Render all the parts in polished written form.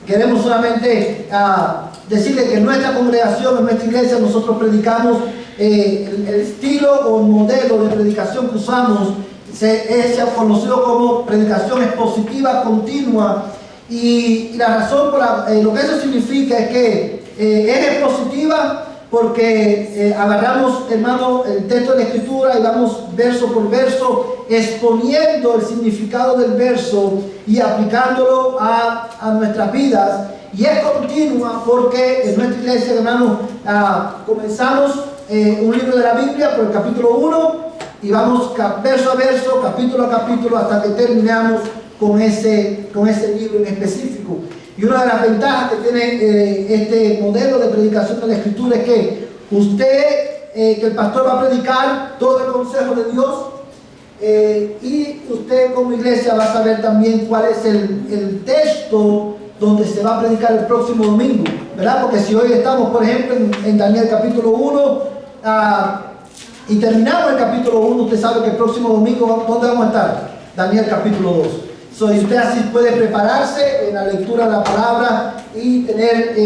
Queremos solamente decirle que en nuestra congregación, en nuestra iglesia, nosotros predicamos el estilo o modelo de predicación que usamos se ha conocido como predicación expositiva continua, y la razón por lo que eso significa es que es expositiva porque agarramos, hermano, el texto de la Escritura y vamos verso por verso exponiendo el significado del verso y aplicándolo a nuestras vidas. Y es continua porque en nuestra iglesia, hermano, comenzamos un libro de la Biblia por el capítulo 1 y vamos verso a verso, capítulo a capítulo, hasta que terminamos con ese libro en específico. Y una de las ventajas que tiene este modelo de predicación de la Escritura es que que el pastor va a predicar todo el consejo de Dios, y usted como iglesia va a saber también cuál es el texto donde se va a predicar el próximo domingo, ¿verdad? Porque si hoy estamos, por ejemplo, en Daniel capítulo 1, y terminamos el capítulo 1, usted sabe que el próximo domingo, ¿dónde vamos a estar? Daniel capítulo 2. Y usted así puede prepararse en la lectura de la palabra y tener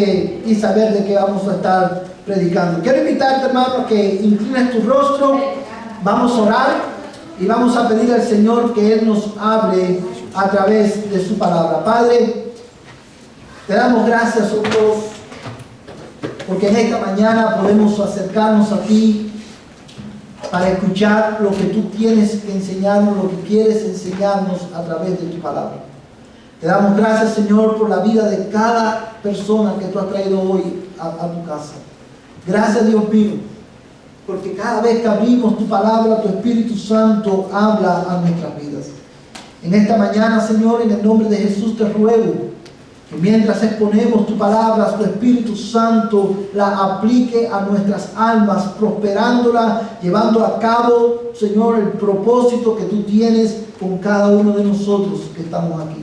y saber de qué vamos a estar predicando. Quiero invitarte, hermano, a que inclines tu rostro. Vamos a orar y vamos a pedir al Señor que Él nos hable a través de su palabra. Padre, te damos gracias, oh Dios, porque en esta mañana podemos acercarnos a ti para escuchar lo que tú tienes que enseñarnos, lo que quieres enseñarnos a través de tu palabra. Te damos gracias, Señor, por la vida de cada persona que tú has traído hoy a tu casa. Gracias, Dios mío, porque cada vez que abrimos tu palabra, tu Espíritu Santo habla a nuestras vidas. En esta mañana, Señor, en el nombre de Jesús te ruego que mientras exponemos tu palabra, tu Espíritu Santo la aplique a nuestras almas, prosperándola, llevando a cabo, Señor, el propósito que tú tienes con cada uno de nosotros que estamos aquí.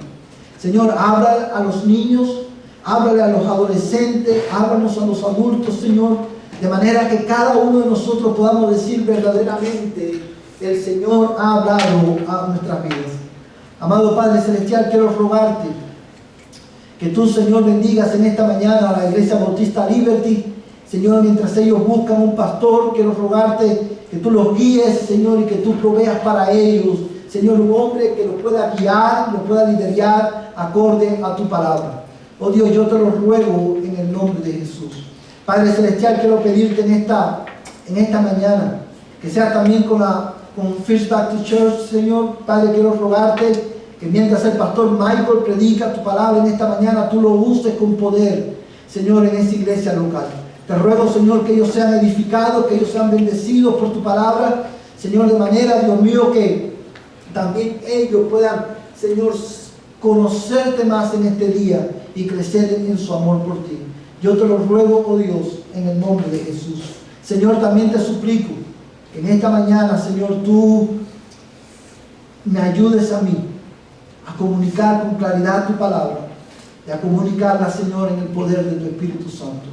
Señor, habla a los niños, háblale a los adolescentes, háblanos a los adultos, Señor, de manera que cada uno de nosotros podamos decir verdaderamente: el Señor ha hablado a nuestras vidas. Amado Padre Celestial, quiero rogarte que tú, Señor, bendigas en esta mañana a la Iglesia Bautista Liberty. Señor, mientras ellos buscan un pastor, quiero rogarte que tú los guíes, Señor, y que tú proveas para ellos, Señor, un hombre que los pueda guiar, los pueda liderar acorde a tu palabra. Oh Dios, yo te lo ruego en el nombre de Jesús. Padre Celestial, quiero pedirte en esta mañana que sea también con First Baptist Church, Señor. Padre, quiero rogarte que mientras el pastor Michael predica tu palabra en esta mañana, tú lo uses con poder, Señor, en esa iglesia local. Te ruego, Señor, que ellos sean edificados, que ellos sean bendecidos por tu palabra, Señor, de manera, Dios mío, que también ellos puedan, Señor, conocerte más en este día y crecer en su amor por ti. Yo te lo ruego, oh Dios, en el nombre de Jesús. Señor, también te suplico que en esta mañana, Señor, tú me ayudes a mí a comunicar con claridad tu palabra y a comunicarla, Señor, en el poder de tu Espíritu Santo.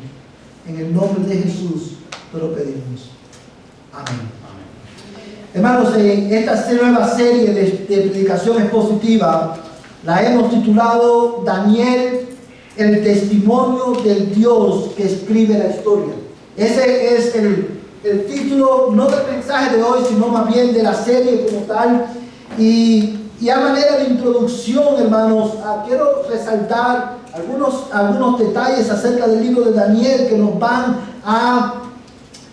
En el nombre de Jesús te lo pedimos. Amén. Hermanos, esta nueva serie de predicación expositiva la hemos titulado Daniel, el testimonio del Dios que escribe la historia. Ese es el título, no del mensaje de hoy, sino más bien de la serie como tal. Y a manera de introducción, hermanos, quiero resaltar algunos detalles acerca del libro de Daniel que nos van a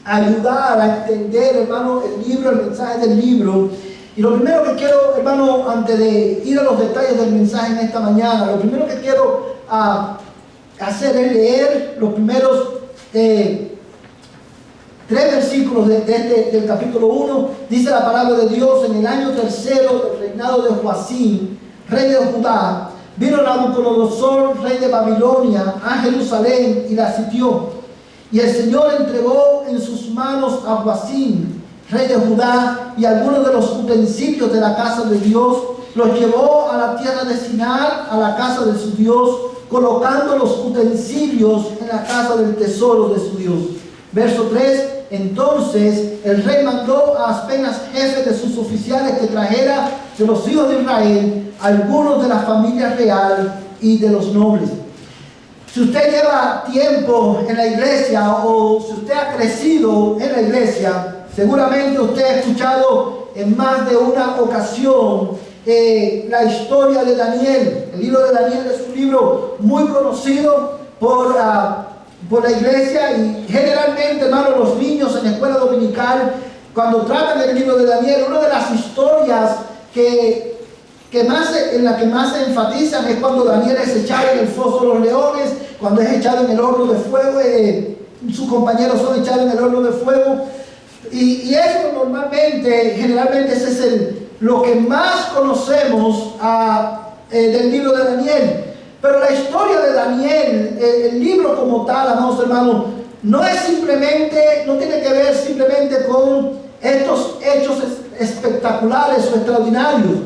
ayudar a entender, hermano, el libro, el mensaje del libro. Y lo primero que quiero, hermano, antes de ir a los detalles del mensaje en esta mañana, lo primero que quiero hacer es leer los primeros 3 versículos del capítulo 1. Dice la palabra de Dios: en el año 3º del reinado de Joacim, rey de Judá, vino Nabucodonosor, rey de Babilonia, a Jerusalén y la sitió. Y el Señor entregó en sus manos a Joacim, rey de Judá, y algunos de los utensilios de la casa de Dios. Los llevó a la tierra de Sinar, a la casa de su Dios, colocando los utensilios en la casa del tesoro de su Dios. Verso 3. Entonces el rey mandó a Aspenas, jefe de sus oficiales, que trajera de los hijos de Israel algunos de la familia real y de los nobles. Si usted lleva tiempo en la iglesia o si usted ha crecido en la iglesia, seguramente usted ha escuchado en más de una ocasión la historia de Daniel. El libro de Daniel es un libro muy conocido por la iglesia y generalmente, hermanos, los niños en la escuela dominical, cuando tratan el libro de Daniel, una de las historias en la que más se enfatizan es cuando Daniel es echado en el foso de los leones, cuando es echado en el horno de fuego, sus compañeros son echados en el horno de fuego. Y eso generalmente ese es lo que más conocemos del libro de Daniel. Pero la historia de Daniel, el libro como tal, amados hermanos, no tiene que ver simplemente con estos hechos espectaculares o extraordinarios,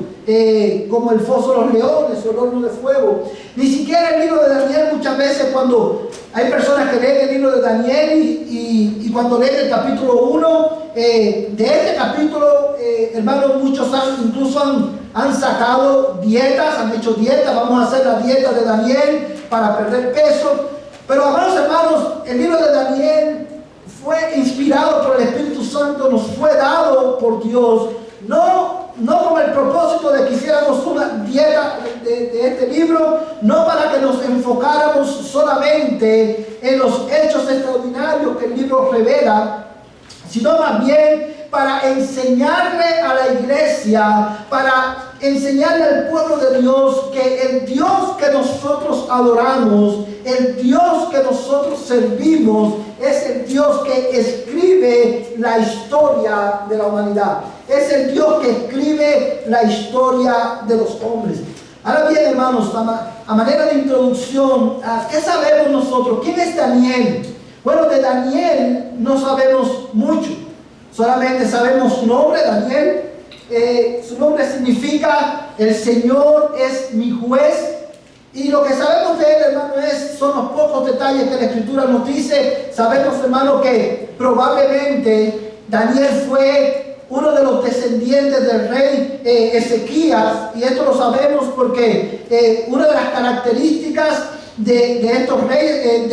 como el foso de los leones o el horno de fuego. Ni siquiera el libro de Daniel, muchas veces cuando hay personas que leen el libro de Daniel y cuando leen el capítulo 1, de este capítulo, hermanos, muchos incluso han sacado dietas, han hecho dietas. Vamos a hacer la dieta de Daniel para perder peso. Pero, amados hermanos, el libro de Daniel fue inspirado por el Espíritu Santo, nos fue dado por Dios, no con el propósito de que hiciéramos una dieta de este libro, no para que nos enfocáramos solamente en los hechos extraordinarios que el libro revela, sino más bien para enseñarle a la iglesia, para enseñarle al pueblo de Dios que el Dios que nosotros adoramos, el Dios que nosotros servimos, es el Dios que escribe la historia de la humanidad. Es el Dios que escribe la historia de los hombres. Ahora bien, hermanos, a manera de introducción, ¿qué sabemos nosotros? ¿Quién es Daniel? Bueno, de Daniel no sabemos mucho. Solamente sabemos su nombre, Daniel. Su nombre significa el Señor es mi juez. Y lo que sabemos de él, hermano, son los pocos detalles que la Escritura nos dice. Sabemos, hermano, que probablemente Daniel fue uno de los descendientes del rey Ezequías. Y esto lo sabemos porque una de las características de estos reyes,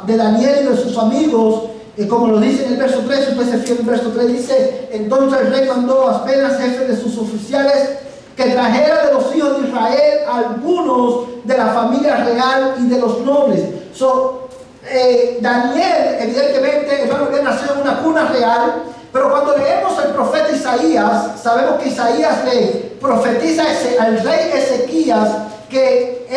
de Daniel y de sus amigos, como lo dice en el verso 3, usted se fija en el verso 3, dice: entonces el rey mandó a Aspenas, jefe de sus oficiales, que trajera de los hijos de Israel algunos de la familia real y de los nobles. Daniel, evidentemente, hermano, que nació en una cuna real, pero cuando leemos el profeta Isaías, sabemos que Isaías le profetiza al rey Ezequías que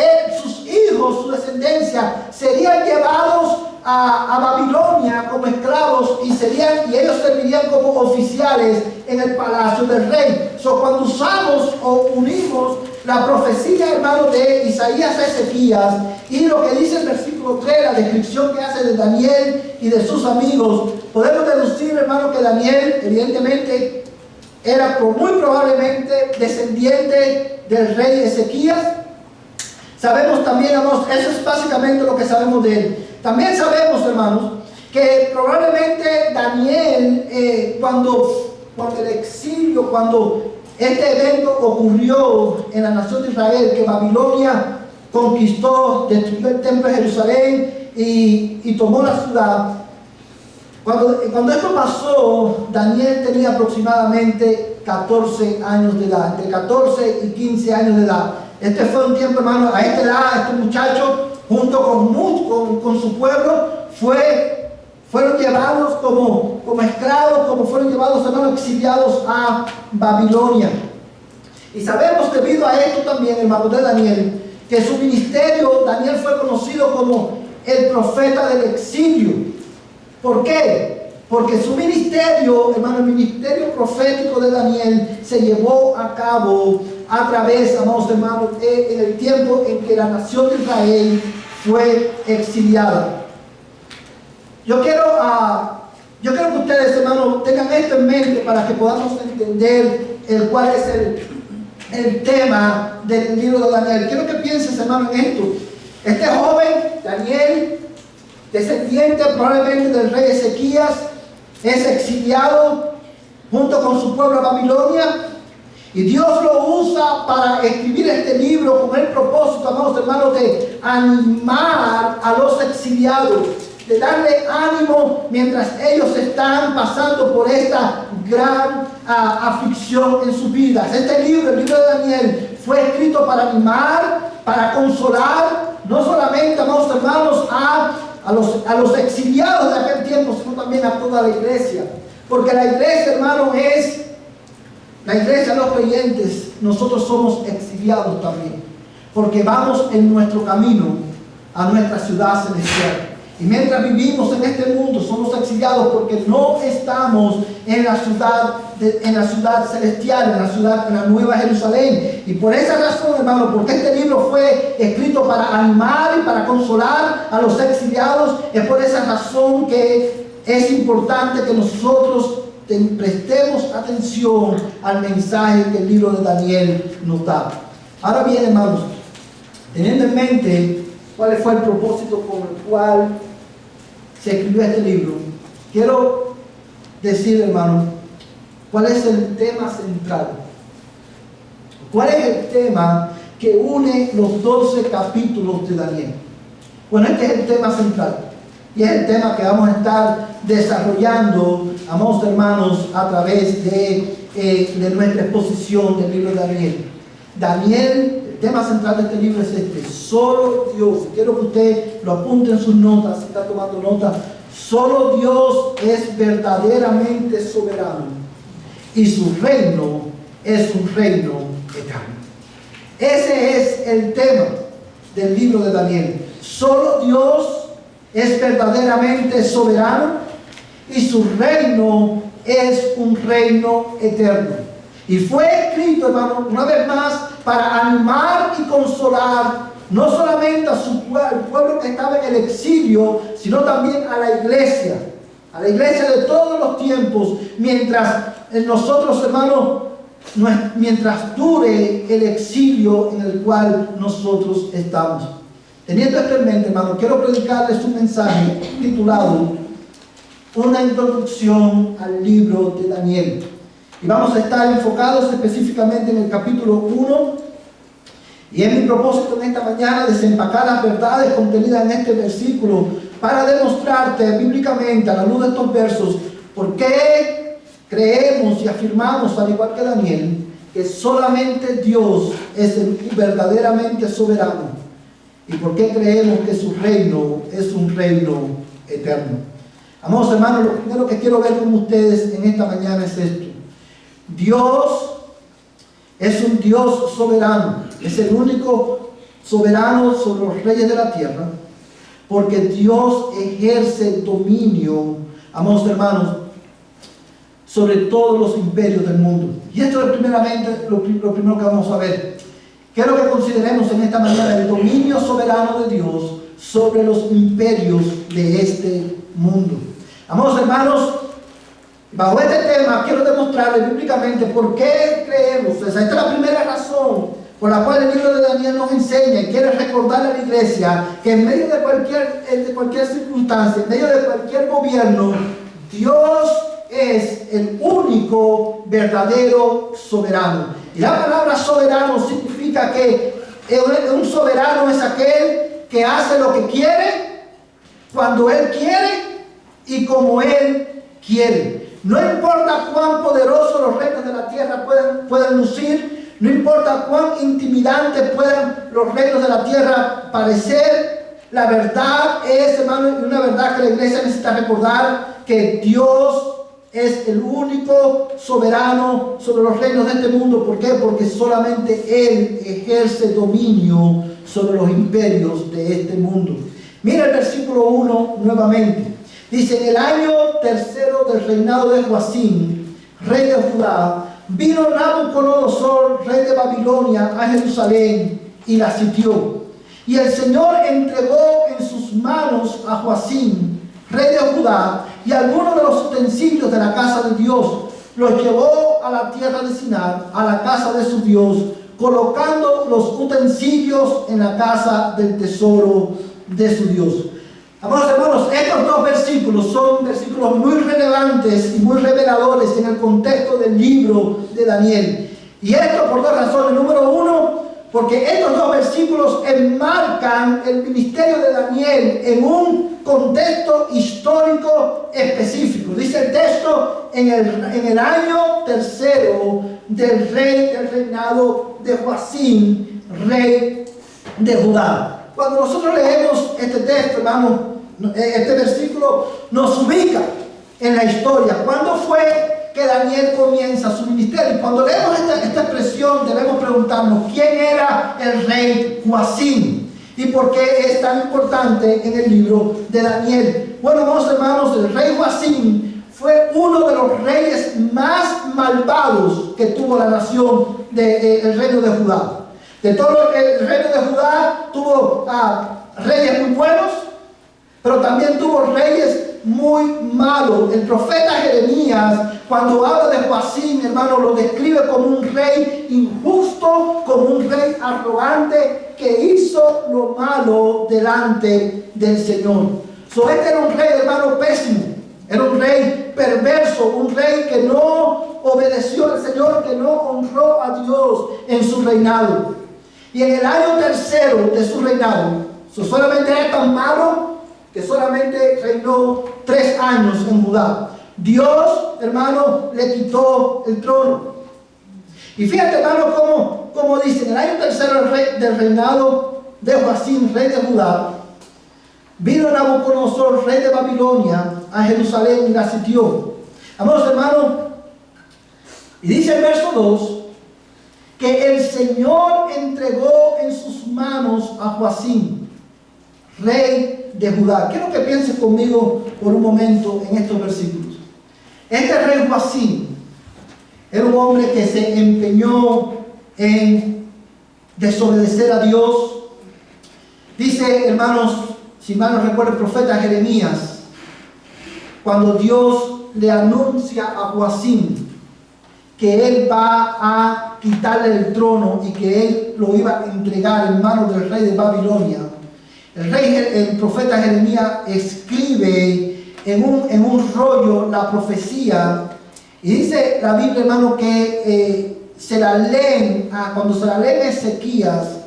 sus hijos, su descendencia, serían llevados a Babilonia como esclavos y ellos servirían como oficiales en el palacio del rey. Cuando usamos o unimos la profecía, hermano, de Isaías a Ezequías y lo que dice el versículo 3, la descripción que hace de Daniel y de sus amigos, podemos deducir, hermano, que Daniel evidentemente era muy probablemente descendiente del rey Ezequías. Sabemos también, hermanos, eso es básicamente lo que sabemos de él. También sabemos, hermanos, que probablemente Daniel, cuando el exilio, cuando este evento ocurrió en la nación de Israel, que Babilonia conquistó, destruyó el templo de Jerusalén y tomó la ciudad. Cuando esto pasó, Daniel tenía aproximadamente 14 años de edad, entre 14 y 15 años de edad. Este fue un tiempo, hermano, a esta edad, este muchacho, junto con su pueblo, fueron llevados como esclavos, como fueron llevados, hermano, exiliados a Babilonia. Y sabemos, debido a esto también, hermano, de Daniel, que su ministerio, Daniel fue conocido como el profeta del exilio. ¿Por qué? Porque su ministerio, hermano, el ministerio profético de Daniel se llevó a cabo a través, amados hermanos, en el tiempo en que la nación de Israel fue exiliada. Yo quiero que ustedes, hermanos, tengan esto en mente para que podamos entender cuál es el tema del libro de Daniel. Quiero que pienses, hermano, en esto. Este joven, Daniel, descendiente probablemente del rey Ezequías, es exiliado junto con su pueblo a Babilonia. Y Dios lo usa para escribir este libro con el propósito, amados hermanos, de animar a los exiliados, de darle ánimo mientras ellos están pasando por esta gran aflicción en sus vidas. Este libro, el libro de Daniel, fue escrito para animar, para consolar, no solamente, amados hermanos, a los exiliados de aquel tiempo, sino también a toda la iglesia. Porque la iglesia, hermano, es la iglesia de los creyentes. Nosotros somos exiliados también, porque vamos en nuestro camino a nuestra ciudad celestial. Y mientras vivimos en este mundo, somos exiliados porque no estamos en la ciudad celestial, en la nueva Jerusalén. Y por esa razón, hermano, porque este libro fue escrito para animar y para consolar a los exiliados, es por esa razón que es importante que nosotros prestemos atención al mensaje que el libro de Daniel nos da. Ahora bien, hermanos, teniendo en mente cuál fue el propósito con el cual se escribió este libro, quiero decir, hermano, cuál es el tema central. ¿Cuál es el tema que une los 12 capítulos de Daniel? Bueno, este es el tema central. Y es el tema que vamos a estar desarrollando, amados hermanos, a través de nuestra exposición del libro de Daniel. Daniel, el tema central de este libro es este: solo Dios. Quiero que usted lo apunte en sus notas, si está tomando notas. Solo Dios es verdaderamente soberano y su reino es un reino eterno. Ese es el tema del libro de Daniel. Solo Dios es verdaderamente soberano y su reino es un reino eterno. Y fue escrito, hermano, una vez más, para animar y consolar no solamente al pueblo que estaba en el exilio, sino también a la iglesia de todos los tiempos, mientras nosotros, hermanos, mientras dure el exilio en el cual nosotros estamos. Teniendo esto en mente, hermano, quiero predicarles un mensaje titulado Una introducción al libro de Daniel. Y vamos a estar enfocados específicamente en el capítulo 1. Y es mi propósito en esta mañana desempacar las verdades contenidas en este versículo para demostrarte bíblicamente, a la luz de estos versos, por qué creemos y afirmamos, al igual que Daniel, que solamente Dios es el verdaderamente soberano. ¿Y por qué creemos que su reino es un reino eterno? Amados hermanos, lo primero que quiero ver con ustedes en esta mañana es esto. Dios es un Dios soberano. Es el único soberano sobre los reyes de la tierra, porque Dios ejerce dominio, amados hermanos, sobre todos los imperios del mundo. Y esto es primeramente lo primero que vamos a ver. Quiero que consideremos en esta mañana el dominio soberano de Dios sobre los imperios de este mundo. Amados hermanos, bajo este tema quiero demostrarles bíblicamente por qué creemos. Esta es la primera razón por la cual el libro de Daniel nos enseña y quiere recordarle a la iglesia que en medio de cualquier circunstancia, en medio de cualquier gobierno, Dios es el único verdadero soberano. Y la palabra soberano significa que un soberano es aquel que hace lo que quiere, cuando él quiere y como él quiere. No importa cuán poderosos los reinos de la tierra puedan lucir, no importa cuán intimidantes puedan los reinos de la tierra parecer, la verdad es, hermano, una verdad que la iglesia necesita recordar, que Dios es el único soberano sobre los reinos de este mundo. ¿Por qué? Porque solamente Él ejerce dominio sobre los imperios de este mundo. Mira el versículo 1 nuevamente. Dice: en el año tercero del reinado de Joacim, rey de Judá, vino Nabucodonosor, rey de Babilonia, a Jerusalén y la sitió. Y el Señor entregó en sus manos a Joacim, rey de Judá, y algunos de los utensilios de la casa de Dios. Los llevó a la tierra de Sinar, a la casa de su Dios, colocando los utensilios en la casa del tesoro de su Dios. Amados hermanos, estos dos versículos son versículos muy relevantes y muy reveladores en el contexto del libro de Daniel. Y esto por dos razones. Número uno, porque estos dos versículos enmarcan el ministerio de Daniel en un contexto histórico específico. Dice el texto, en el año tercero del reinado de Joacim, rey de Judá. Cuando nosotros leemos este texto, hermano, este versículo nos ubica en la historia. ¿Cuándo fue que Daniel comienza su ministerio? Y cuando leemos esta expresión, debemos preguntarnos quién era el rey Joacim y por qué es tan importante en el libro de Daniel. Bueno, hermanos, el rey Joacim fue uno de los reyes más malvados que tuvo la nación del reino de Judá. De todo el reino de Judá tuvo reyes muy buenos, pero también tuvo reyes muy malos. El profeta Jeremías, cuando habla de Joacim, hermano, lo describe como un rey injusto, como un rey arrogante que hizo lo malo delante del Señor. Este era un rey, hermano, pésimo. Era un rey perverso, un rey que no obedeció al Señor, que no honró a Dios en su reinado. Y en el año tercero de su reinado, solamente era tan malo que solamente reinó 3 años en Judá. Dios, hermano, le quitó el trono. Y fíjate, hermano, como dice, en el año tercero del reinado de Joacim, rey de Judá, vino Nabucodonosor, rey de Babilonia, a Jerusalén y la sitió. Amados hermanos, y dice el verso 2, que el Señor entregó en sus manos a Joacim, rey de Judá. Quiero que pienses conmigo por un momento en estos versículos. Este rey Joacim era un hombre que se empeñó en desobedecer a Dios. Dice, hermanos, si mal no recuerdo, el profeta Jeremías, cuando Dios le anuncia a Joacim que él va a quitarle el trono y que él lo iba a entregar en manos del rey de Babilonia, el profeta Jeremías escribe en un rollo la profecía, y dice la Biblia, hermano, que se la leen, cuando se la leen a Ezequías,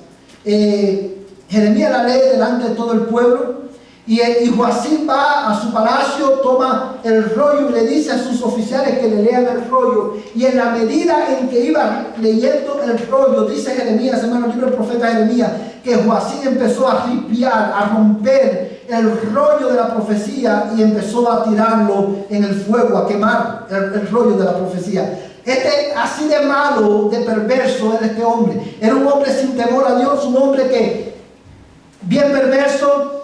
Jeremías la lee delante de todo el pueblo. Y Joacim va a su palacio, toma el rollo y le dice a sus oficiales que le lean el rollo. Y en la medida en que iba leyendo el rollo, dice Jeremías, hermano, el libro del profeta Jeremías, que Joacim empezó a ripiar, a romper el rollo de la profecía y empezó a tirarlo en el fuego, a quemar el rollo de la profecía. Así de malo, de perverso era este hombre. Era un hombre sin temor a Dios, un hombre que, bien perverso,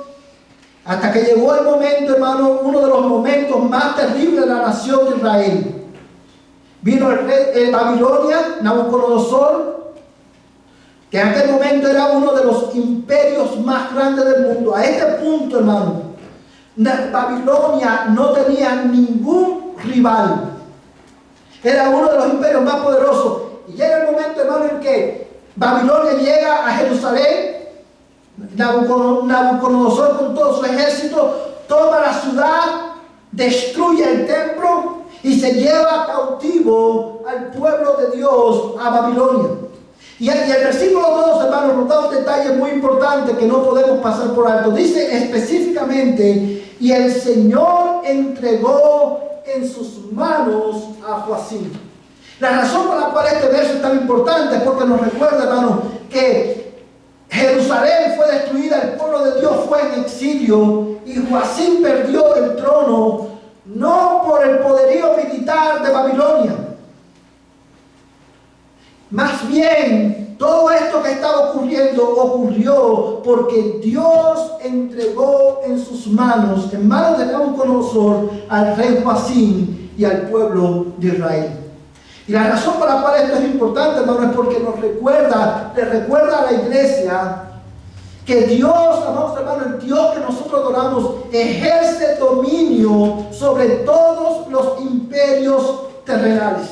hasta que llegó el momento, hermano, uno de los momentos más terribles de la nación de Israel. Vino el rey de Babilonia, Nabucodonosor, que en aquel momento era uno de los imperios más grandes del mundo. A este punto, hermano, Babilonia no tenía ningún rival. Era uno de los imperios más poderosos. Y llega el momento, hermano, en que Babilonia llega a Jerusalén. Nabucodonosor con todo su ejército toma la ciudad, destruye el templo y se lleva cautivo al pueblo de Dios a Babilonia. Y el versículo 2, hermanos, nos da un detalle muy importante que no podemos pasar por alto. Dice específicamente, y el Señor entregó en sus manos a Joacim. La razón por la cual este verso es tan importante es porque nos recuerda, hermano, que Jerusalén fue destruida, el pueblo de Dios fue en exilio y Joacim perdió el trono no por el poderío militar de Babilonia. Más bien, todo esto que estaba ocurriendo ocurrió porque Dios entregó en sus manos, en manos de Nabucodonosor, al rey Joacim y al pueblo de Israel. Y la razón por la cual esto es importante, hermano, es porque le recuerda a la iglesia que Dios, amados hermanos, el Dios que nosotros adoramos, ejerce dominio sobre todos los imperios terrenales.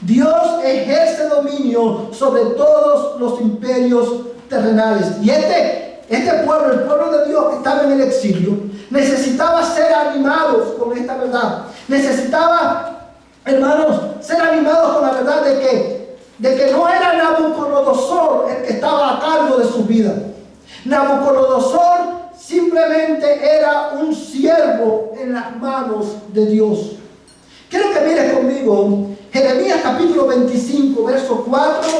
Dios ejerce dominio sobre todos los imperios terrenales. Y este pueblo, el pueblo de Dios que estaba en el exilio, necesitaba ser animados con esta verdad. Necesitaba, hermanos, ser animados con la verdad de que de que no era Nabucodonosor el que estaba a cargo de su vida. Nabucodonosor simplemente era un siervo en las manos de Dios. Quiero que mires conmigo Jeremías capítulo 25, verso 4,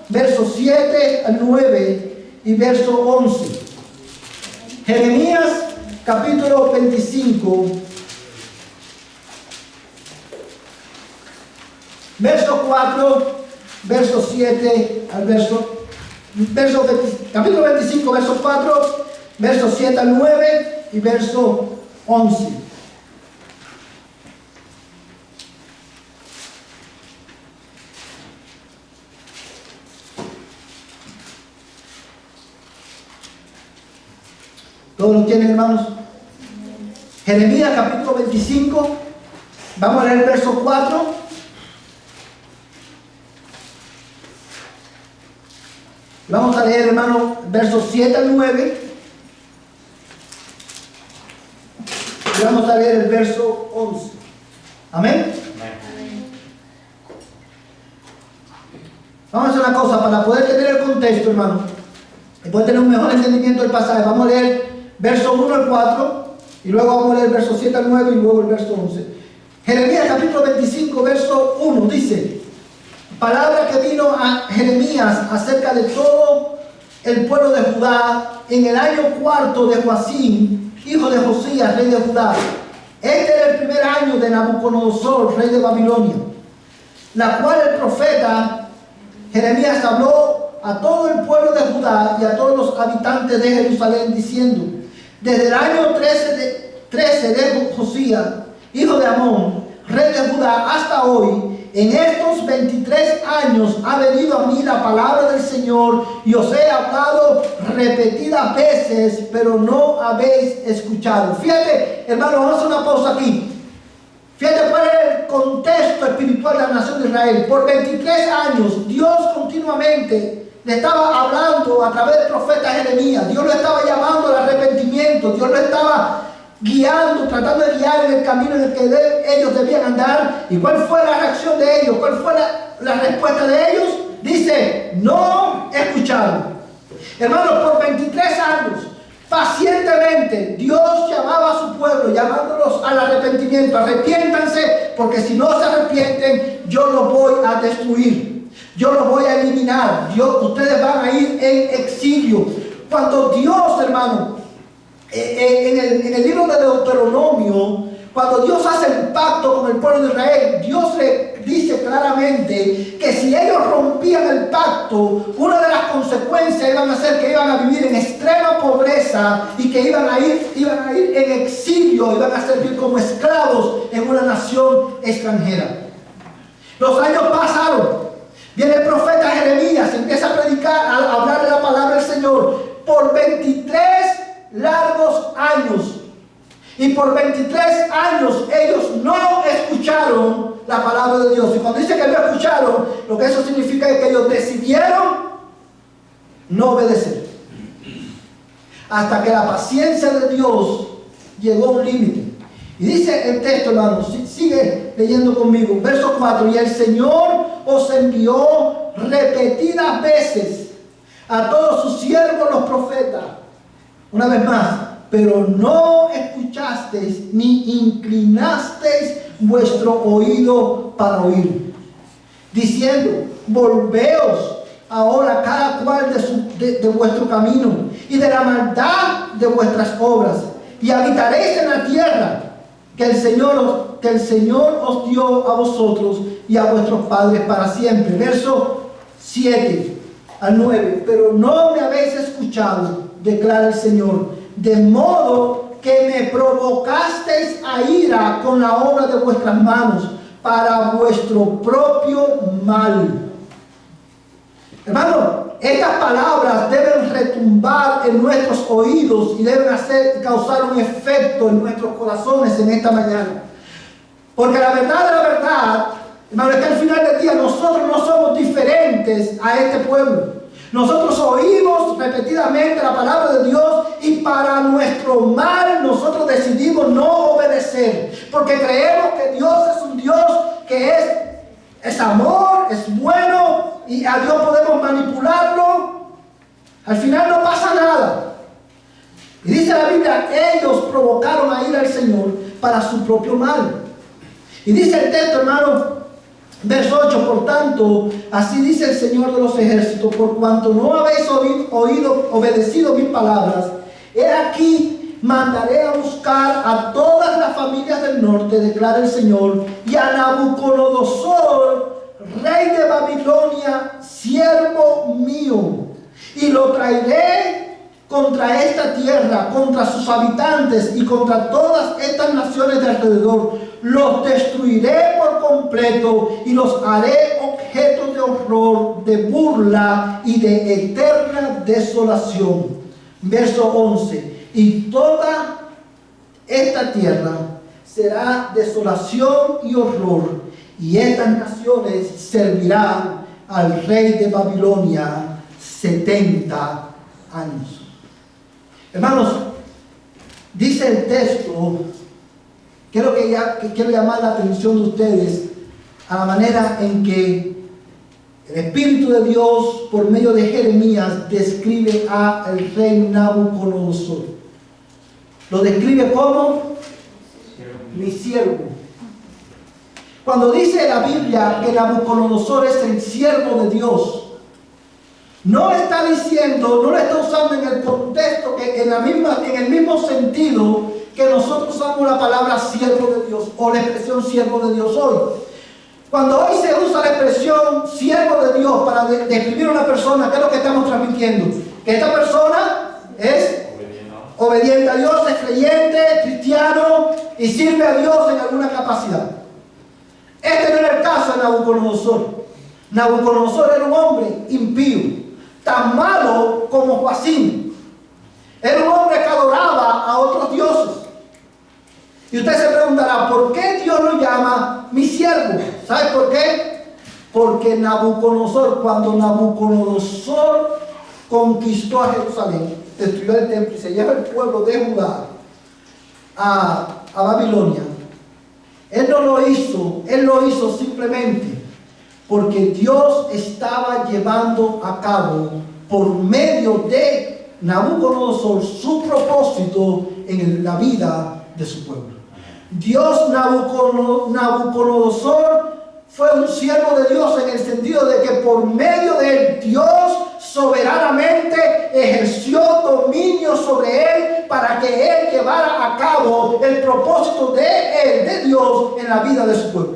verso 7 al 9 y verso 11. Jeremías capítulo 25, verso 4, verso 7 al capítulo 25, verso 4, verso 7 al 9 y verso 11. ¿Todos lo tienen, hermanos? Jeremías capítulo 25, vamos a leer el verso 4. Vamos a leer, hermano, versos 7 al 9. Y vamos a leer el verso 11. Amén. Vamos a hacer una cosa para poder tener el contexto, hermano, y poder tener un mejor entendimiento del pasaje. Vamos a leer verso 1 al 4 y luego vamos a leer el verso 7 al 9 y luego el verso 11. Jeremías capítulo 25, verso 1 dice: palabra que vino a Jeremías acerca de todo el pueblo de Judá en el año cuarto de Joacim, hijo de Josías, rey de Judá. Este era el primer año de Nabucodonosor, rey de Babilonia, la cual el profeta Jeremías habló a todo el pueblo de Judá y a todos los habitantes de Jerusalén, diciendo: desde el año 13 de Josías, hijo de Amón, rey de Judá, hasta hoy, en estos 23 años ha venido a mí la palabra del Señor, y os he hablado repetidas veces, pero no habéis escuchado. Fíjate, hermano, vamos a hacer una pausa aquí. Fíjate cuál es el contexto espiritual de la nación de Israel. Por 23 años, Dios continuamente le estaba hablando a través del profeta Jeremías. Dios lo estaba llamando al arrepentimiento. Dios lo estaba guiando, tratando de guiar en el camino en el que ellos debían andar. ¿Y cuál fue la reacción de ellos? ¿Cuál fue la respuesta de ellos? Dice: no escucharon. Hermanos, por 23 años, pacientemente, Dios llamaba a su pueblo, llamándolos al arrepentimiento. Arrepiéntanse, porque si no se arrepienten, yo los voy a destruir. Yo los voy a eliminar. Ustedes van a ir en exilio. Cuando Dios, hermano, en el libro de Deuteronomio, cuando Dios hace el pacto con el pueblo de Israel, Dios le dice claramente que si ellos rompían el pacto, una de las consecuencias iban a ser que iban a vivir en extrema pobreza y que iban a ir en exilio, iban a servir como esclavos en una nación extranjera. Los años pasaron. Viene el profeta Jeremías, empieza a predicar, a hablar de la palabra del Señor por 23 largos años. Y por 23 años ellos no escucharon la palabra de Dios. Y cuando dice que no escucharon, lo que eso significa es que ellos decidieron no obedecer. Hasta que la paciencia de Dios llegó a un límite. Y dice el texto, hermano, sigue leyendo conmigo, verso 4: y el Señor os envió repetidas veces a todos sus siervos los profetas. Una vez más: pero no escuchasteis ni inclinasteis vuestro oído para oír, diciendo: volveos ahora cada cual de vuestro camino y de la maldad de vuestras obras, y habitaréis en la tierra que el Señor os dio a vosotros y a vuestros padres para siempre. Verso 7 al 9: pero no me habéis escuchado, declara el Señor, de modo que me provocasteis a ira con la obra de vuestras manos, para vuestro propio mal. Hermano, estas palabras deben retumbar en nuestros oídos y deben causar un efecto en nuestros corazones en esta mañana. Porque la verdad, hermano, es que al final del día nosotros no somos diferentes a este pueblo. Nosotros oímos repetidamente la palabra de Dios y para nuestro mal nosotros decidimos no obedecer. Porque creemos que Dios es un Dios que es amor, es bueno, y a Dios podemos manipularlo, al final no pasa nada. Y dice la Biblia, ellos provocaron a ir al Señor para su propio mal. Y dice el texto, hermano, verso 8, por tanto, así dice el Señor de los ejércitos, por cuanto no habéis obedecido mis palabras, he aquí, mandaré a buscar a todas las familias del norte, declara el Señor, y a Nabucodonosor, rey de Babilonia, siervo mío, y lo traeré contra esta tierra, contra sus habitantes y contra todas estas naciones de alrededor. Los destruiré por completo y los haré objeto de horror, de burla y de eterna desolación. Verso 11. Y toda esta tierra será desolación y horror, y estas naciones servirán al rey de Babilonia 70 años. Hermanos, dice el texto, quiero llamar la atención de ustedes a la manera en que el Espíritu de Dios, por medio de Jeremías, describe al rey Nabucodonosor. Lo describe como mi siervo. Cuando dice la Biblia que Nabucodonosor es el siervo de Dios, no está diciendo, no lo está usando en el contexto, en el mismo sentido que nosotros usamos la palabra siervo de Dios o la expresión siervo de Dios hoy. Cuando hoy se usa la expresión siervo de Dios para describir a una persona, ¿qué es lo que estamos transmitiendo? Que esta persona es obediente a Dios, es creyente, cristiano y sirve a Dios en alguna capacidad. Este no era el caso de Nabucodonosor. Nabucodonosor era un hombre impío, tan malo como Joacim. Era un hombre que adoraba a otros dioses. Y usted se preguntará, ¿por qué Dios lo llama mi siervo? ¿Sabe por qué? Porque Nabucodonosor, cuando Nabucodonosor conquistó a Jerusalén, destruyó el templo y se lleva el pueblo de Judá a Babilonia, él lo hizo simplemente porque Dios estaba llevando a cabo por medio de Nabucodonosor su propósito en la vida de su pueblo. Nabucodonosor fue un siervo de Dios en el sentido de que por medio de él Dios soberanamente ejerció dominio sobre él para que él llevara a cabo el propósito de él, de Dios, en la vida de su pueblo.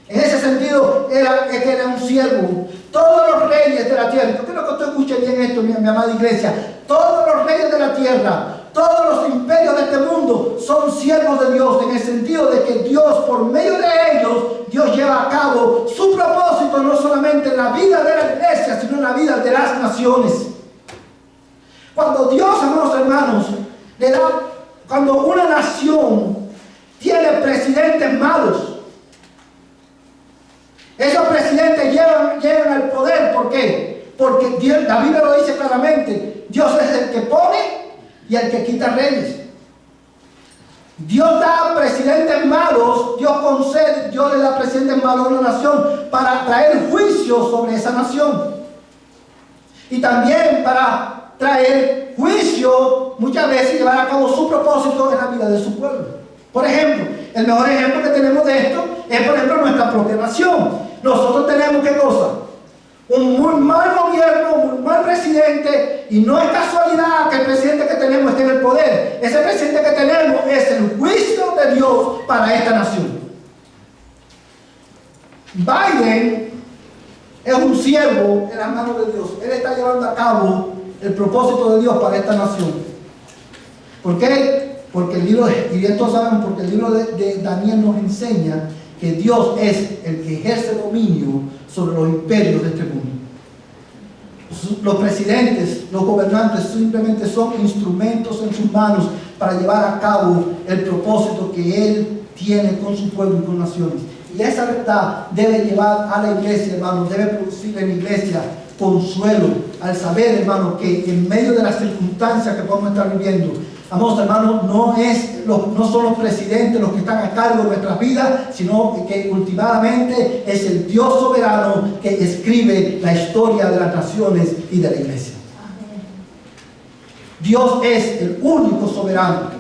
En ese sentido, era un siervo. Todos los reyes de la tierra, yo quiero que usted escuche bien esto, mi amada iglesia. Todos los reyes de la tierra, todos los imperios de este mundo son siervos de Dios, en el sentido de que Dios, por medio de ellos, Dios lleva a cabo su propósito no solamente en la vida de la iglesia, sino en la vida de las naciones. Cuando Dios, hermanos, cuando una nación tiene presidentes malos, esos presidentes llegan al poder. ¿Por qué? Porque Dios, la Biblia lo dice claramente, Dios es el que pone y el que quita reyes. Dios da presidentes malos, Dios le da presidentes malos a una nación para traer juicio sobre esa nación. Y también para traer juicio, muchas veces llevar a cabo su propósito en la vida de su pueblo. Por ejemplo, el mejor ejemplo que tenemos de esto es, por ejemplo, nuestra propia nación. Nosotros tenemos, ¿qué cosa? Un muy mal gobierno, un muy mal presidente, y no es casualidad que el presidente que tenemos esté en el poder. Ese presidente que tenemos es el juicio de Dios para esta nación. Biden es un siervo en las manos de Dios. Él está llevando a cabo el propósito de Dios para esta nación. ¿Por qué? Porque el libro, y bien todos saben, porque el libro de Daniel nos enseña que Dios es el que ejerce dominio sobre los imperios de este mundo. Los presidentes, los gobernantes simplemente son instrumentos en sus manos para llevar a cabo el propósito que Él tiene con su pueblo y con naciones. Y esa verdad debe llevar a la iglesia, hermanos, debe producir en la iglesia consuelo al saber, hermano, que en medio de las circunstancias que podemos estar viviendo, amados hermanos, no son los presidentes los que están a cargo de nuestras vidas, sino que últimamente es el Dios soberano que escribe la historia de las naciones y de la iglesia. Dios es el único soberano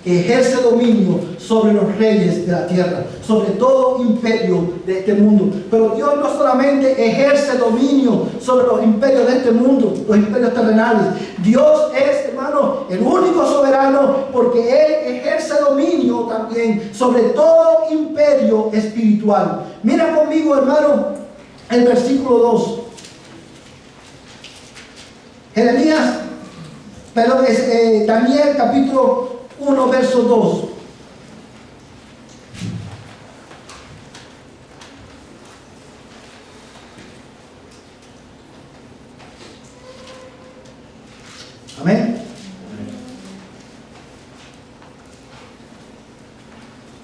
que ejerce dominio sobre los reyes de la tierra, sobre todo imperio de este mundo. Pero Dios no solamente ejerce dominio sobre los imperios de este mundo, los imperios terrenales. Dios es, hermano, el único soberano, porque Él ejerce dominio también sobre todo imperio espiritual. Mira conmigo, hermano, el versículo 2. Daniel capítulo 1, verso 2. Amén.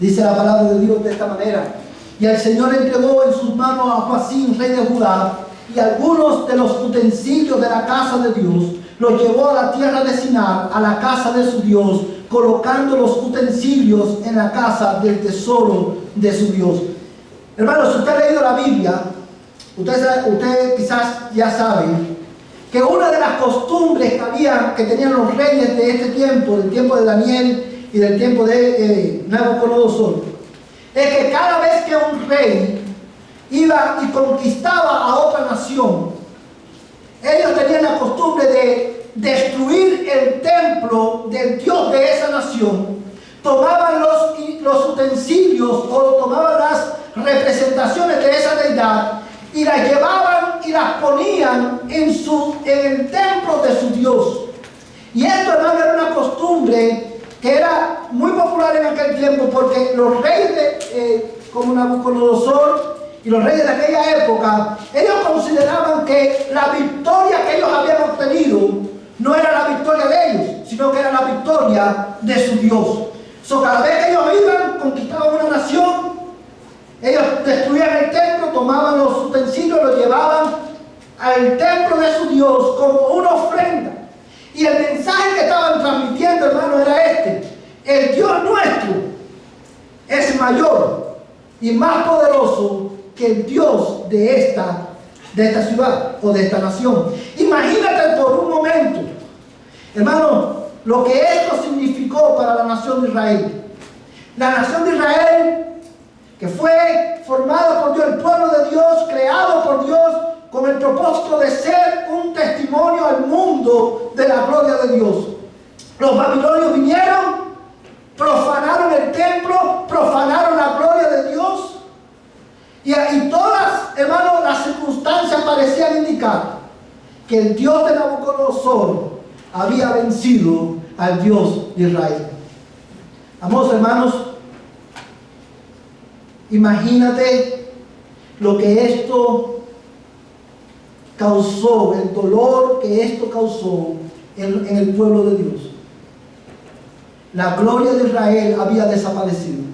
Dice la palabra de Dios de esta manera: y el Señor entregó en sus manos a Joacim, rey de Judá, y algunos de los utensilios de la casa de Dios. Los llevó a la tierra de Sinar, a la casa de su Dios, colocando los utensilios en la casa del tesoro de su Dios. Hermanos, si usted ha leído la Biblia, usted quizás ya sabe que una de las costumbres que tenían los reyes de este tiempo, del tiempo de Daniel y del tiempo de Nabucodonosor, es que cada vez que un rey iba y conquistaba a otra nación, ellos tenían la costumbre de destruir el templo del Dios de esa nación. Tomaban los utensilios o tomaban las representaciones de esa deidad y las llevaban y las ponían en el templo de su Dios. Y esto, hermano, era una costumbre que era muy popular en aquel tiempo, porque los reyes como Nabucodonosor y los reyes de aquella época, ellos consideraban que la victoria que ellos habían obtenido no era la victoria de ellos, sino que era la victoria de su Dios. Cada vez que ellos iban, conquistaban una nación, ellos destruían el templo, tomaban los utensilios, los llevaban al templo de su Dios como una ofrenda. Y el mensaje que estaban transmitiendo, hermano, era este: el Dios nuestro es mayor y más poderoso que el Dios de esta ciudad o de esta nación. Imagínate por un momento, hermano, lo que esto significó para la nación de Israel. La nación de Israel, que fue formada por Dios, el pueblo de Dios, creado por Dios, con el propósito de ser un testimonio al mundo de la gloria de Dios. Los babilonios vinieron, profanaron el templo, profanaron la gloria de Dios. Y todas, hermanos, las circunstancias parecían indicar que el Dios de Nabucodonosor había vencido al Dios de Israel. Amados hermanos, imagínate lo que esto causó, el dolor que esto causó en el pueblo de Dios. La gloria de Israel había desaparecido.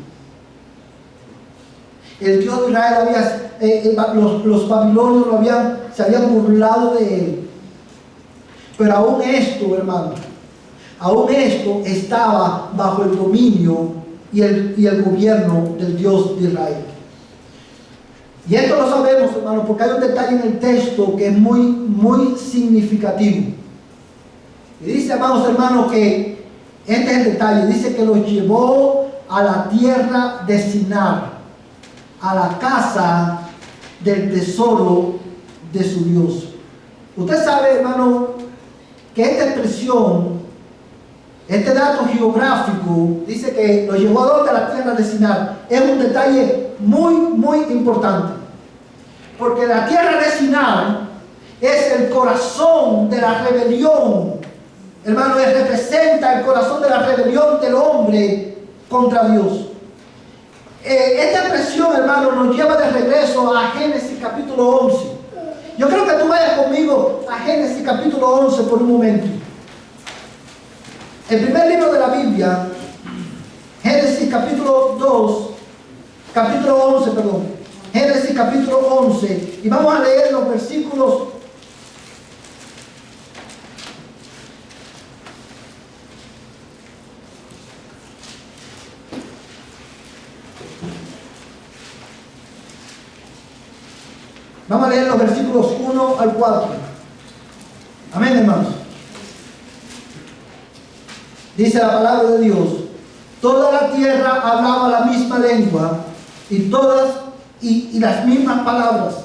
El Dios de Israel los babilonios se habían burlado de él. Pero aún esto, hermano, aún esto estaba bajo el dominio y el gobierno del Dios de Israel. Y esto lo sabemos, hermano, porque hay un detalle en el texto que es muy, muy significativo. Y dice, amados hermanos, que este es el detalle. Dice que los llevó a la tierra de Sinar, a la casa del tesoro de su Dios. Usted sabe, hermano, que esta expresión, este dato geográfico, dice que lo llevó a la tierra de Sinar. Es un detalle muy, muy importante, porque la tierra de Sinar es el corazón de la rebelión, hermano, representa el corazón de la rebelión del hombre contra Dios. Esta expresión, hermano, nos lleva de regreso a Génesis capítulo 11. Yo creo que tú vayas conmigo a Génesis capítulo 11 por un momento. El primer libro de la Biblia, Génesis capítulo 11, Génesis capítulo 11, y vamos a leer los versículos Vamos a leer los versículos 1 al 4. Amén, hermanos. Dice la palabra de Dios: toda la tierra hablaba la misma lengua y las mismas palabras.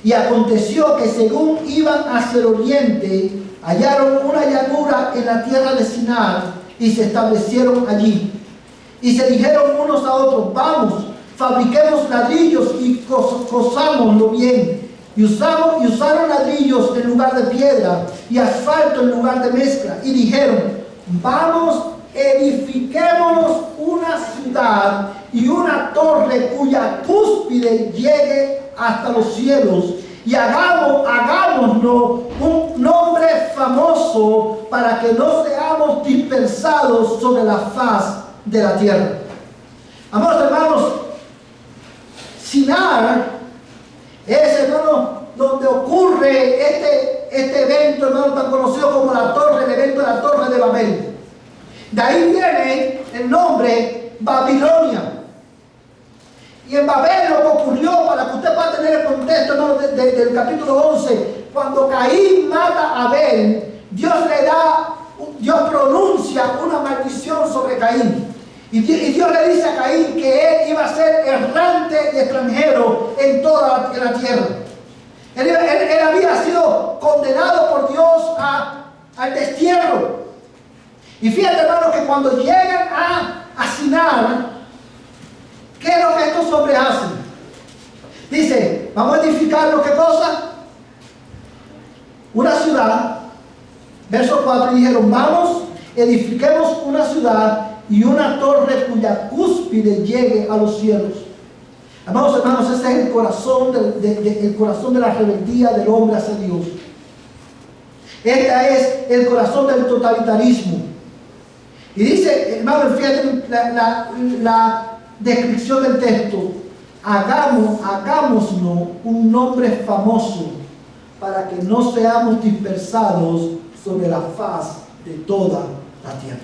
Y aconteció que según iban hacia el oriente, hallaron una llanura en la tierra de Sinar y se establecieron allí. Y se dijeron unos a otros: vamos, fabriquemos ladrillos y cosámoslo bien. Y usaron ladrillos en lugar de piedra y asfalto en lugar de mezcla. Y dijeron: vamos, edifiquémonos una ciudad y una torre cuya cúspide llegue hasta los cielos, y hagámonos un nombre famoso, para que no seamos dispersados sobre la faz de la tierra. Amados hermanos, Sinar es, hermano, donde ocurre este evento, hermano, tan conocido como el evento de la Torre de Babel. De ahí viene el nombre Babilonia. Y en Babel lo que ocurrió, para que usted pueda tener el contexto, hermano, del capítulo 11, cuando Caín mata a Abel, Dios pronuncia una maldición sobre Caín. Y Dios le dice a Caín que él iba a ser errante y extranjero en toda la tierra. Él había sido condenado por Dios al destierro. Y fíjate, hermano, que cuando llegan a Sinar, ¿qué es lo que estos hombres hacen? Dice: vamos a edificar ¿qué cosa? Una ciudad. Verso 4, y dijeron: vamos, edifiquemos una ciudad y una torre cuya cúspide llegue a los cielos. Amados hermanos, ese es el corazón de la rebeldía del hombre hacia Dios. Este es el corazón del totalitarismo. Y dice, hermano, fíjate la descripción del texto: hagámonos un nombre famoso, para que no seamos dispersados sobre la faz de toda la tierra.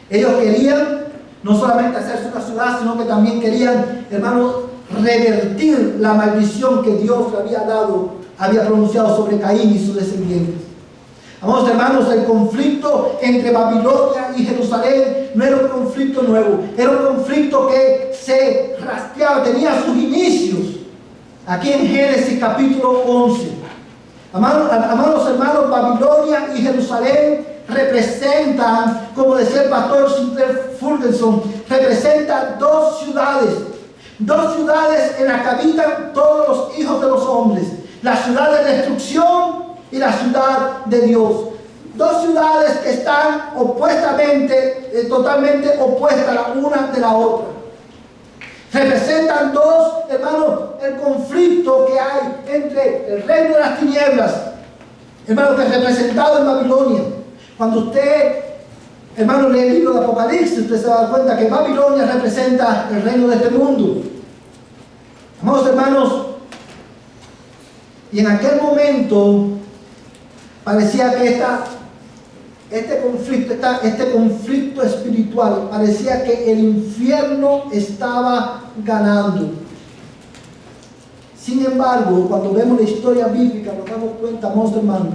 Ellos querían no solamente hacerse una ciudad, sino que también querían, hermano, revertir la maldición que Dios había pronunciado sobre Caín y sus descendientes. Amados hermanos, el conflicto entre Babilonia y Jerusalén no era un conflicto nuevo, era un conflicto que se rastreaba, tenía sus inicios aquí en Génesis capítulo 11. Amados hermanos, Babilonia y Jerusalén representan, como decía el pastor Sinclair Ferguson, representan dos ciudades en las que habitan todos los hijos de los hombres: la ciudad de destrucción y la ciudad de Dios. Dos ciudades que están totalmente opuestas la una de la otra. Representan dos, hermanos, el conflicto que hay entre el reino de las tinieblas, hermano, que es representado en Babilonia. Cuando usted, hermano, lee el libro de Apocalipsis, usted se va a dar cuenta que Babilonia representa el reino de este mundo. Amados hermanos, y en aquel momento parecía que este conflicto espiritual, parecía que el infierno estaba ganando. Sin embargo, cuando vemos la historia bíblica, nos damos cuenta, amados hermanos,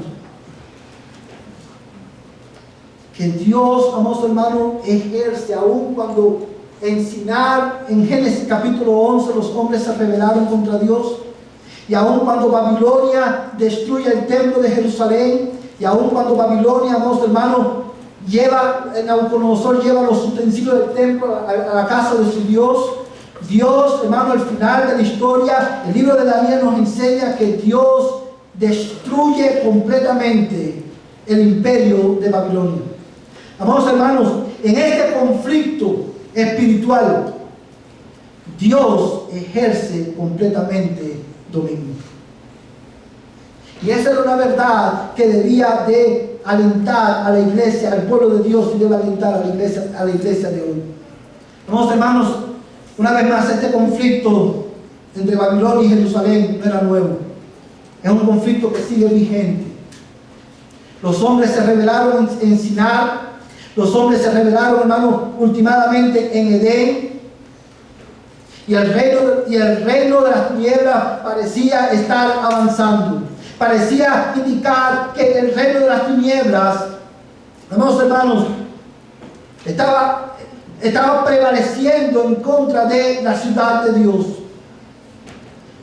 que Dios, amados hermanos, ejerce, aún cuando en Sinar, en Génesis capítulo 11, los hombres se rebelaron contra Dios, y aún cuando Babilonia destruye el templo de Jerusalén, y aún cuando Babilonia, amados hermanos, Nabucodonosor lleva los utensilios del templo a la casa de su Dios, hermano, al final de la historia, el libro de Daniel nos enseña que Dios destruye completamente el imperio de Babilonia. Amados hermanos, en este conflicto espiritual, Dios ejerce completamente dominio. Y esa era una verdad que debía de alentar a la iglesia, al pueblo de Dios, y debe alentar a la iglesia de hoy. Amados hermanos, una vez más, este conflicto entre Babilonia y Jerusalén no era nuevo. Es un conflicto que sigue vigente. Los hombres se rebelaron en Sinar. Los hombres se rebelaron, hermanos, últimamente en Edén. Y el reino de las tinieblas parecía estar avanzando. Parecía indicar que el reino de las tinieblas, amados hermanos, estaba prevaleciendo en contra de la ciudad de Dios.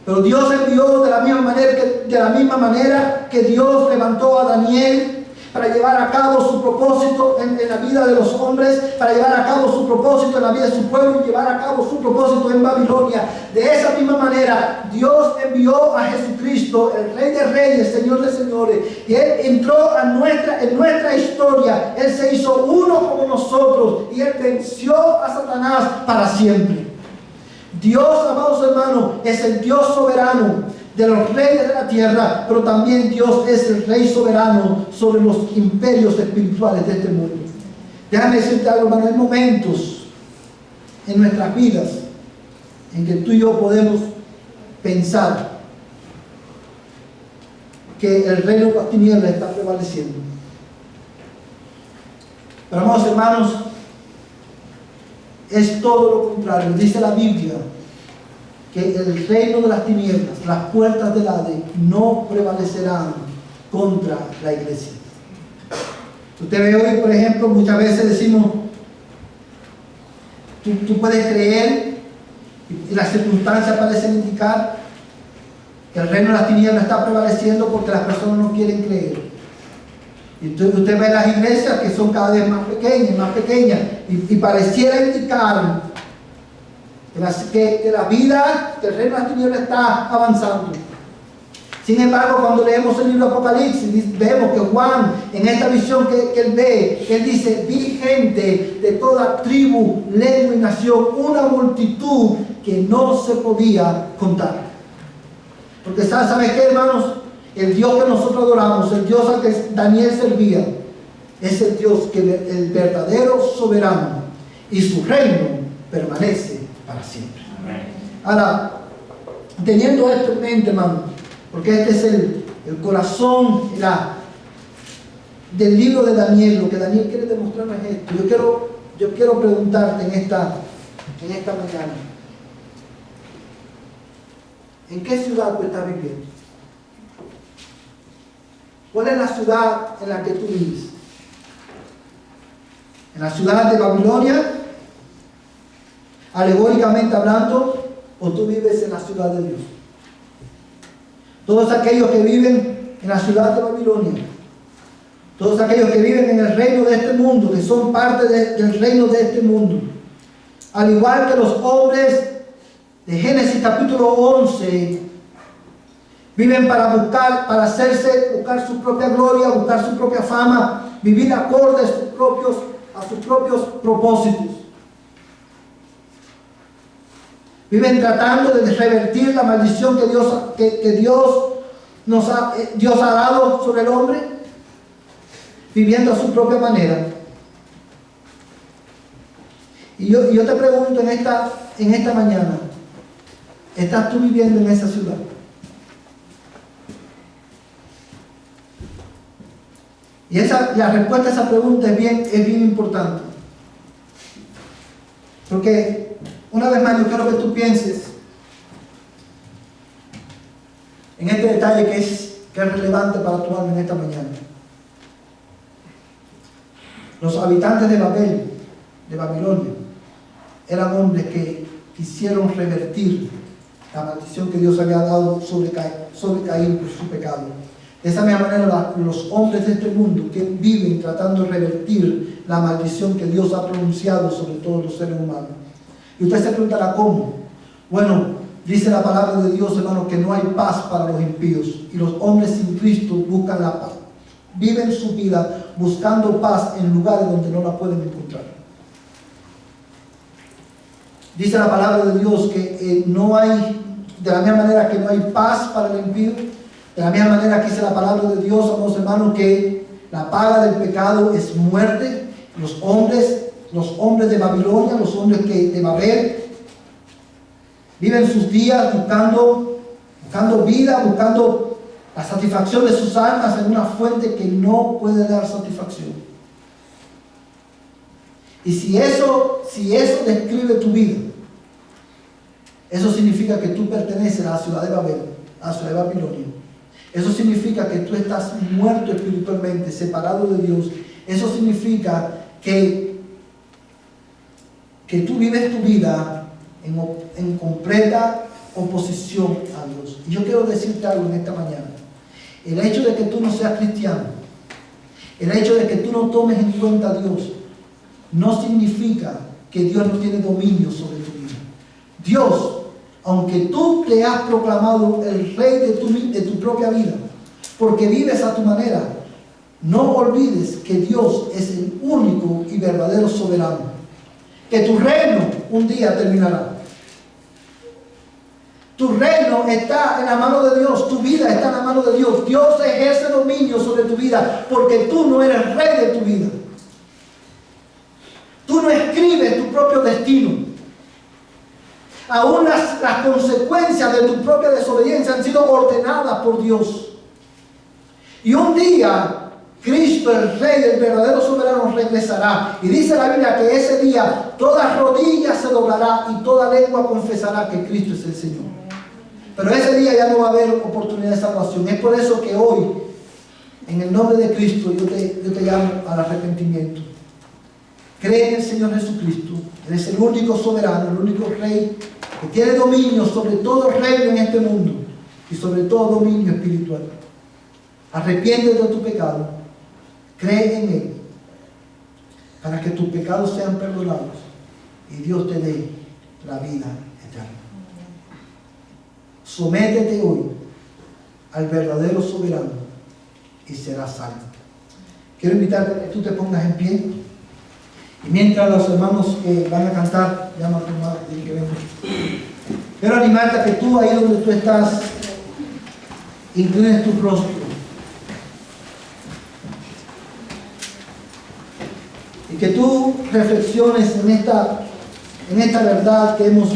Pero Dios envió de la misma manera que Dios levantó a Daniel para llevar a cabo su propósito en la vida de los hombres, para llevar a cabo su propósito en la vida de su pueblo y llevar a cabo su propósito en Babilonia. De esa misma manera, Dios envió a Jesucristo, el Rey de Reyes, Señor de Señores, y Él entró en nuestra historia. Él se hizo uno como nosotros y Él venció a Satanás para siempre. Dios, amados hermanos, es el Dios soberano de los reyes de la tierra, pero también Dios es el Rey soberano sobre los imperios espirituales de este mundo. Déjame decirte algo, hermano, hay momentos en nuestras vidas en que tú y yo podemos pensar que el reino de las tinieblas está prevaleciendo. Pero, amados hermanos, es todo lo contrario. Dice la Biblia que el reino de las tinieblas, las puertas del Hades, no prevalecerán contra la iglesia. Usted ve hoy, por ejemplo, muchas veces decimos, tú puedes creer, y las circunstancias parecen indicar que el reino de las tinieblas está prevaleciendo porque las personas no quieren creer. Y entonces usted ve las iglesias que son cada vez más pequeñas, y pareciera indicar que la vida del reino de las tinieblas está avanzando. Sin embargo, cuando leemos el libro de Apocalipsis, vemos que Juan, en esta visión que él ve, él dice: vi gente de toda tribu, lengua y nación, una multitud que no se podía contar. Porque ¿sabes qué, hermanos? El Dios que nosotros adoramos, el Dios al que Daniel servía, es el Dios que el verdadero soberano, y su reino permanece para siempre. Ahora, teniendo esto en mente, hermano, porque este es el corazón del libro de Daniel, lo que Daniel quiere demostrarnos es esto. Yo quiero preguntarte en esta mañana, ¿en qué ciudad tú estás viviendo? ¿Cuál es la ciudad en la que tú vives? ¿En la ciudad de Babilonia, alegóricamente hablando, o tú vives en la ciudad de Dios? Todos aquellos que viven en la ciudad de Babilonia, todos aquellos que viven en el reino de este mundo, que son parte del reino de este mundo, al igual que los hombres de Génesis capítulo 11, viven para buscar su propia gloria, buscar su propia fama, vivir acorde a sus propios propósitos. Viven tratando de revertir la maldición que Dios ha dado sobre el hombre, viviendo a su propia manera. Y yo te pregunto en esta mañana, ¿estás tú viviendo en esa ciudad? Y la respuesta a esa pregunta es bien importante. Porque, una vez más, yo quiero que tú pienses en este detalle que es relevante para tu alma en esta mañana. Los habitantes de Babilonia, eran hombres que quisieron revertir la maldición que Dios había dado sobre Caín por su pecado. De esa misma manera, los hombres de este mundo que viven tratando de revertir la maldición que Dios ha pronunciado sobre todos los seres humanos. Y usted se preguntará cómo. Bueno, dice la palabra de Dios, hermano, que no hay paz para los impíos. Y los hombres sin Cristo buscan la paz. Viven su vida buscando paz en lugares donde no la pueden encontrar. Dice la palabra de Dios que no hay, de la misma manera que no hay paz para el impío, de la misma manera que dice la palabra de Dios, amados hermanos, que la paga del pecado es muerte. Los hombres de Babilonia, los hombres de Babel, viven sus días buscando vida, buscando la satisfacción de sus almas en una fuente que no puede dar satisfacción. Y si eso describe tu vida, Eso significa que tú perteneces a la ciudad de Babel, a la ciudad de Babilonia. Eso significa que tú estás muerto espiritualmente, separado de Dios. Eso significa que tú vives tu vida en completa oposición a Dios. Y yo quiero decirte algo en esta mañana. El hecho de que tú no seas cristiano, el hecho de que tú no tomes en cuenta a Dios, no significa que Dios no tiene dominio sobre tu vida. Dios, aunque tú te has proclamado el rey de tu propia vida, porque vives a tu manera, no olvides que Dios es el único y verdadero soberano. Que tu reino un día terminará. Tu reino está en la mano de Dios, tu vida está en la mano de Dios. Dios ejerce dominio sobre tu vida porque tú no eres rey de tu vida. Tú no escribes tu propio destino. Aún las consecuencias de tu propia desobediencia han sido ordenadas por Dios. Y un día Cristo, el Rey, el verdadero soberano, regresará. Y dice la Biblia que ese día toda rodilla se doblará y toda lengua confesará que Cristo es el Señor. Pero ese día ya no va a haber oportunidad de salvación. Es por eso que hoy, en el nombre de Cristo, yo te llamo al arrepentimiento. Cree en el Señor Jesucristo. Él es el único soberano, el único Rey que tiene dominio sobre todo reino en este mundo y sobre todo dominio espiritual. Arrepiéntete de tu pecado. Cree en Él para que tus pecados sean perdonados y Dios te dé la vida eterna. Sométete hoy al verdadero soberano y serás salvo. Quiero invitarte a que tú te pongas en pie y mientras los hermanos van a cantar, llama a tu madre y que venga. Quiero animarte a que tú ahí donde tú estás inclines tu rostro y que tú reflexiones en esta verdad que hemos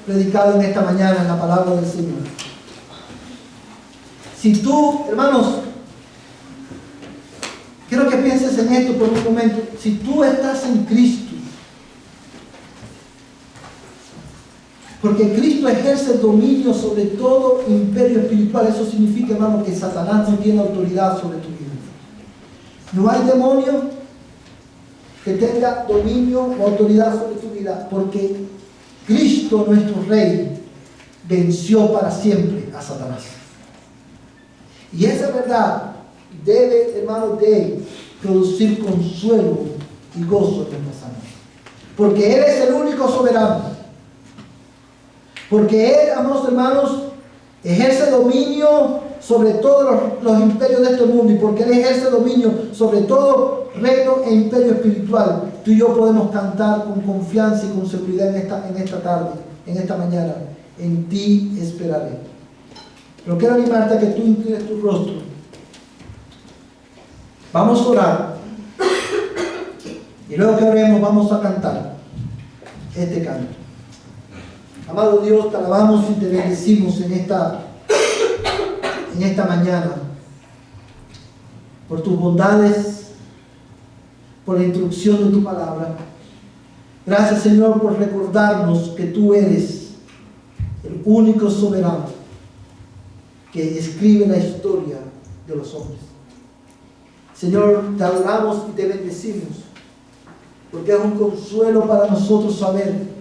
predicado en esta mañana en la palabra del Señor. Si tú, hermanos, quiero que pienses en esto por un momento. Si tú estás en Cristo, porque Cristo ejerce dominio sobre todo imperio espiritual, eso significa, hermano, que Satanás no tiene autoridad sobre tu vida. No hay demonio que tenga dominio o autoridad sobre tu vida, porque Cristo, nuestro Rey, venció para siempre a Satanás. Y esa verdad debe, hermano, de producir consuelo y gozo en nuestras almas. Porque Él es el único soberano. Porque Él, amados hermanos, ejerce dominio sobre todos los imperios de este mundo. Y porque Él ejerce dominio sobre todo reino e imperio espiritual, tú y yo podemos cantar con confianza y con seguridad en esta tarde, en esta mañana. En ti esperaré. Pero quiero animarte a que tú inclines tu rostro. Vamos a orar. Y luego que oremos vamos a cantar este canto. Amado Dios, te alabamos y te bendecimos en esta mañana por tus bondades, por la instrucción de tu palabra. Gracias, Señor, por recordarnos que tú eres el único soberano que escribe la historia de los hombres. Señor, te adoramos y te bendecimos porque es un consuelo para nosotros saber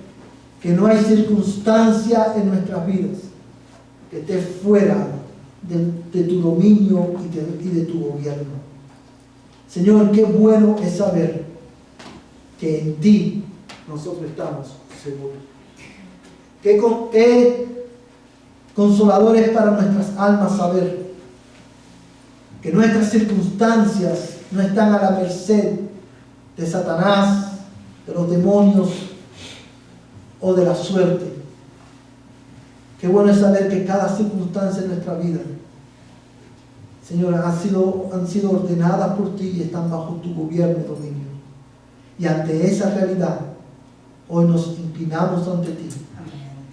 que no hay circunstancia en nuestras vidas que esté fuera de tu dominio y de tu gobierno. Señor, qué bueno es saber que en ti nosotros estamos seguros. Qué consolador es para nuestras almas saber que nuestras circunstancias no están a la merced de Satanás, de los demonios o de la suerte. Qué bueno es saber que cada circunstancia de nuestra vida, Señor, han sido ordenadas por ti y están bajo tu gobierno y dominio. Y ante esa realidad, hoy nos inclinamos ante ti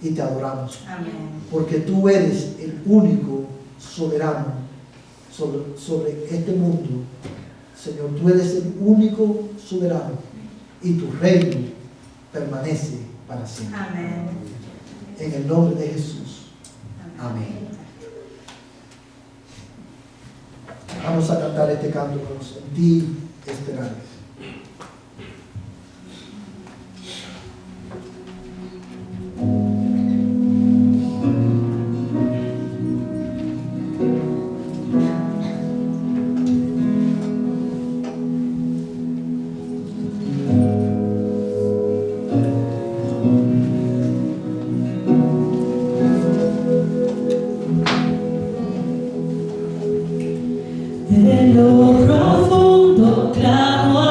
y te adoramos. Amén. Porque tú eres el único soberano sobre este mundo. Señor, tú eres el único soberano y tu reino permanece para siempre. Amén. En el nombre de Jesús. Amén. Vamos a cantar este canto con nosotros. En ti esperaré. En lo profundo clamo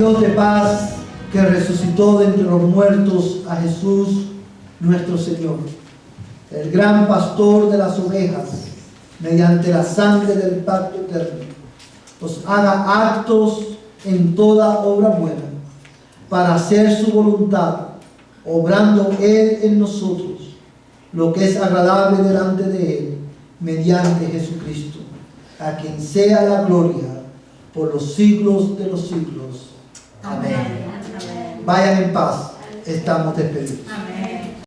Dios de paz, que resucitó de entre los muertos a Jesús nuestro Señor, el gran pastor de las ovejas, mediante la sangre del pacto eterno, os haga aptos en toda obra buena, para hacer su voluntad, obrando Él en nosotros lo que es agradable delante de Él, mediante Jesucristo, a quien sea la gloria por los siglos de los siglos. Amén. Vayan en paz, estamos despedidos.